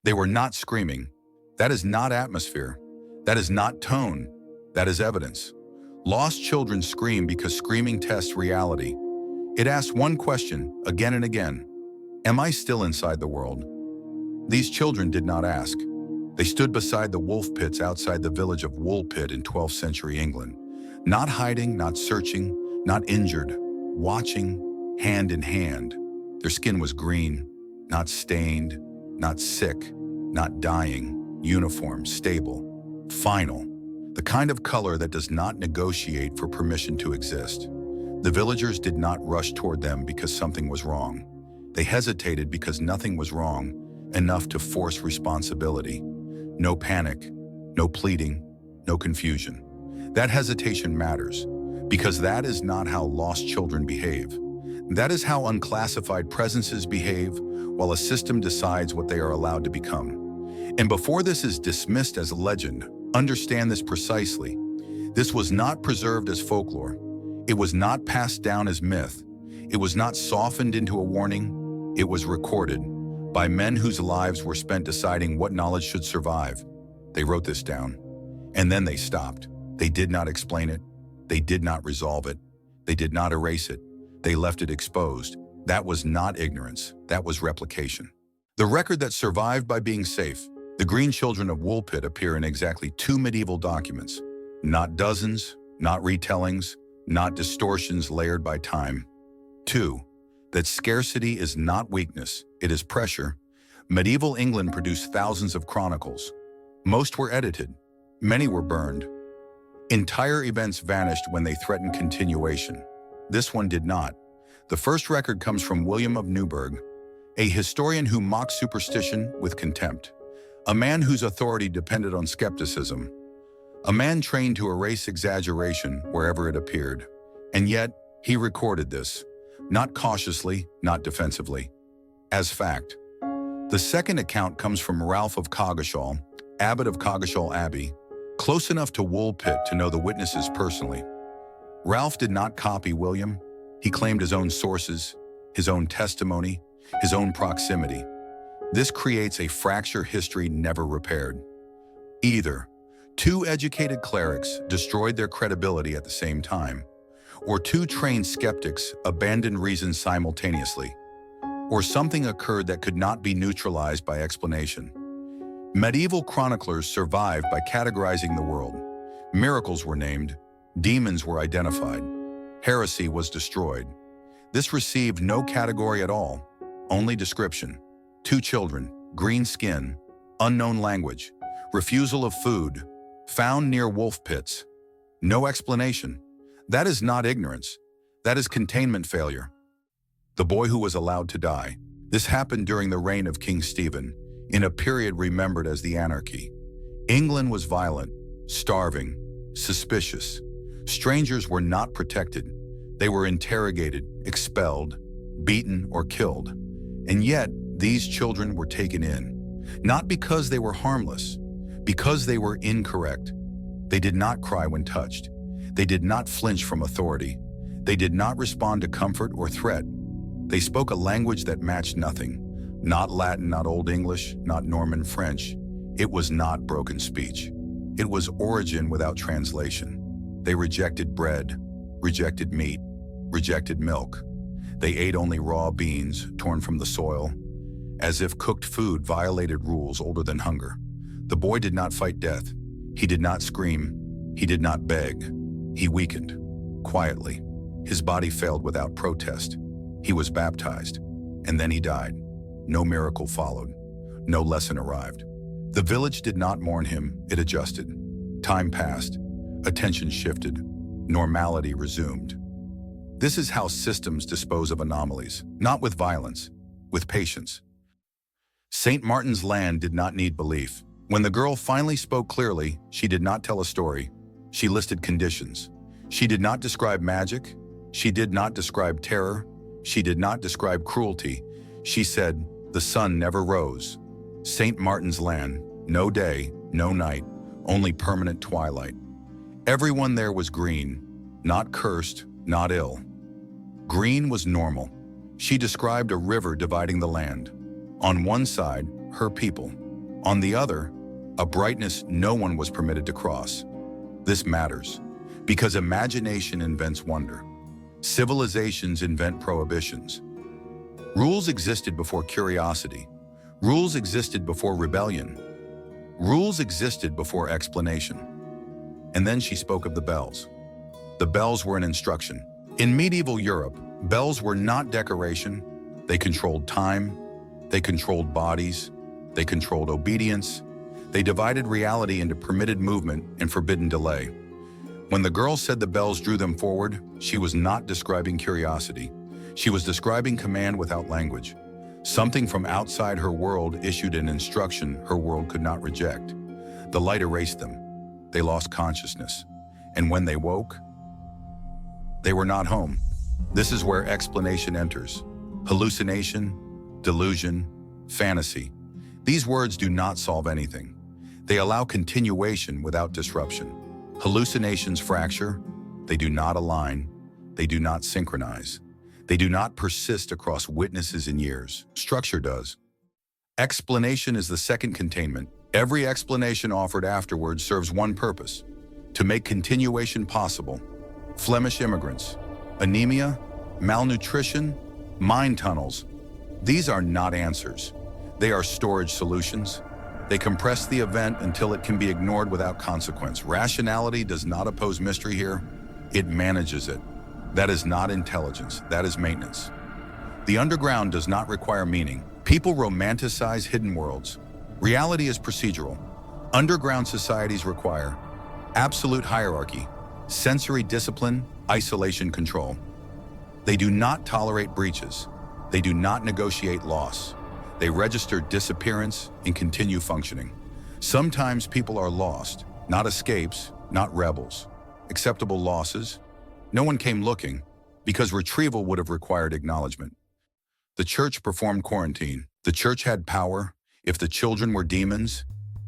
They were not screaming. That is not atmosphere. That is not tone. That is evidence. Lost children scream because screaming tests reality. It asks one question again and again. Am I still inside the world? These children did not ask. They stood beside the wolf pits outside the village of Woolpit in 12th century England. Not hiding, not searching, not injured, watching, hand in hand. Their skin was green, not stained, not sick, not dying, uniform, stable, final. The kind of color that does not negotiate for permission to exist. The villagers did not rush toward them because something was wrong. They hesitated because nothing was wrong enough to force responsibility. No panic, no pleading, no confusion. That hesitation matters, because that is not how lost children behave. That is how unclassified presences behave, while a system decides what they are allowed to become. And before this is dismissed as a legend, understand this precisely. This was not preserved as folklore. It was not passed down as myth. It was not softened into a warning. It was recorded by men whose lives were spent deciding what knowledge should survive. They wrote this down, and then they stopped. They did not explain it. They did not resolve it. They did not erase it. They left it exposed. That was not ignorance. That was replication. The record that survived by being safe. The Green Children of Woolpit appear in exactly 2 medieval documents. Not dozens, not retellings, not distortions layered by time. 2. That scarcity is not weakness, it is pressure. Medieval England produced thousands of chronicles. Most were edited. Many were burned. Entire events vanished when they threatened continuation. This one did not. The first record comes from William of Newburgh, a historian who mocked superstition with contempt, a man whose authority depended on skepticism, a man trained to erase exaggeration wherever it appeared. And yet, he recorded this, not cautiously, not defensively, as fact. The second account comes from Ralph of Coggeshall, abbot of Coggeshall Abbey, close enough to Woolpit to know the witnesses personally. Ralph did not copy William. He claimed his own sources, his own testimony, his own proximity. This creates a fracture history never repaired. Either 2 educated clerics destroyed their credibility at the same time, or 2 trained skeptics abandoned reason simultaneously, or something occurred that could not be neutralized by explanation. Medieval chroniclers survived by categorizing the world. Miracles were named, demons were identified, heresy was destroyed. This received no category at all, only description. 2 children, green skin, unknown language, refusal of food, found near wolf pits. No explanation. That is not ignorance. That is containment failure. The boy who was allowed to die. This happened during the reign of King Stephen, in a period remembered as the Anarchy. England was violent, starving, suspicious. Strangers were not protected. They were interrogated, expelled, beaten, or killed. And yet, these children were taken in, not because they were harmless, because they were incorrect. They did not cry when touched. They did not flinch from authority. They did not respond to comfort or threat. They spoke a language that matched nothing. Not Latin, not Old English, not Norman French. It was not broken speech. It was origin without translation. They rejected bread, rejected meat, rejected milk. They ate only raw beans torn from the soil, as if cooked food violated rules older than hunger. The boy did not fight death. He did not scream. He did not beg. He weakened, quietly. His body failed without protest. He was baptized, and then he died. No miracle followed. No lesson arrived. The village did not mourn him, it adjusted. Time passed. Attention shifted. Normality resumed. This is how systems dispose of anomalies, not with violence, with patience. St. Martin's Land did not need belief. When the girl finally spoke clearly, she did not tell a story. She listed conditions. She did not describe magic. She did not describe terror. She did not describe cruelty. She said, the sun never rose. St. Martin's Land, no day, no night, only permanent twilight. Everyone there was green, not cursed, not ill. Green was normal. She described a river dividing the land. On one side, her people. On the other, a brightness no one was permitted to cross. This matters, because imagination invents wonder. Civilizations invent prohibitions. Rules existed before curiosity. Rules existed before rebellion. Rules existed before explanation. And then she spoke of the bells. The bells were an instruction. In medieval Europe, bells were not decoration. They controlled time. They controlled bodies. They controlled obedience. They divided reality into permitted movement and forbidden delay. When the girl said the bells drew them forward, she was not describing curiosity. She was describing command without language. Something from outside her world issued an instruction her world could not reject. The light erased them. They lost consciousness. And when they woke, they were not home. This is where explanation enters. Hallucination, delusion, fantasy. These words do not solve anything. They allow continuation without disruption. Hallucinations fracture. They do not align. They do not synchronize. They do not persist across witnesses and years. Structure does. Explanation is the second containment. Every explanation offered afterwards serves one purpose: to make continuation possible. Flemish immigrants, anemia, malnutrition, mind tunnels. These are not answers. They are storage solutions. They compress the event until it can be ignored without consequence. Rationality does not oppose mystery here. It manages it. That is not intelligence. That is maintenance. The underground does not require meaning. People romanticize hidden worlds. Reality is procedural. Underground societies require absolute hierarchy, sensory discipline, isolation control. They do not tolerate breaches. They do not negotiate loss. They register disappearance and continue functioning. Sometimes people are lost, not escapes, not rebels. Acceptable losses. No one came looking, because retrieval would have required acknowledgement. The church performed quarantine. The church had power. If the children were demons,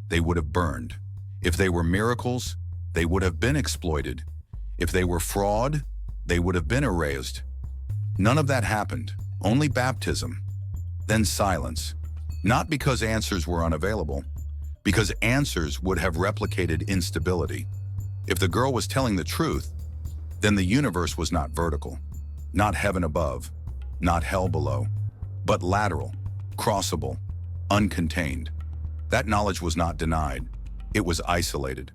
they would have burned. If they were miracles, they would have been exploited. If they were fraud, they would have been erased. None of that happened. Only baptism. Then silence. Not because answers were unavailable, because answers would have replicated instability. If the girl was telling the truth, then the universe was not vertical, not heaven above, not hell below, but lateral, crossable, uncontained. That knowledge was not denied. It was isolated.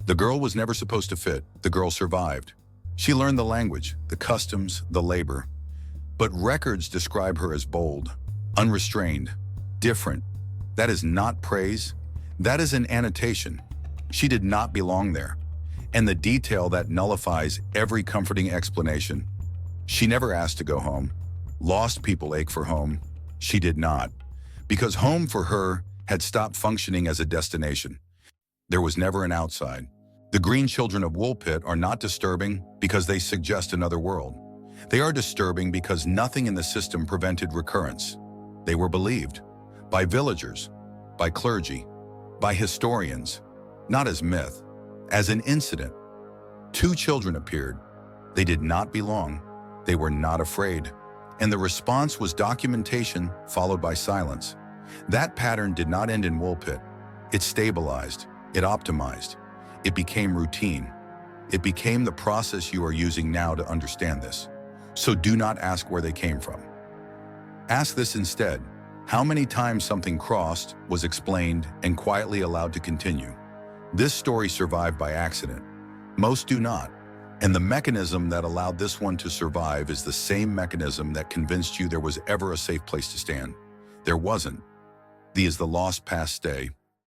The girl was never supposed to fit. The girl survived. She learned the language, the customs, the labor. But records describe her as bold, unrestrained, different. That is not praise. That is an annotation. She did not belong there. And the detail that nullifies every comforting explanation. She never asked to go home. Lost people ache for home. She did not. Because home for her had stopped functioning as a destination. There was never an outside. The Green Children of Woolpit are not disturbing because they suggest another world. They are disturbing because nothing in the system prevented recurrence. They were believed by villagers, by clergy, by historians, not as myth, as an incident. 2 children appeared. They did not belong. They were not afraid. And the response was documentation followed by silence. That pattern did not end in Woolpit. It stabilized. It optimized. It became routine. It became the process you are using now to understand this. So do not ask where they came from. Ask this instead: how many times something crossed, was explained, and quietly allowed to continue? This story survived by accident. Most do not. And the mechanism that allowed this one to survive is the same mechanism that convinced you there was ever a safe place to stand. There wasn't. The is the lost past stay.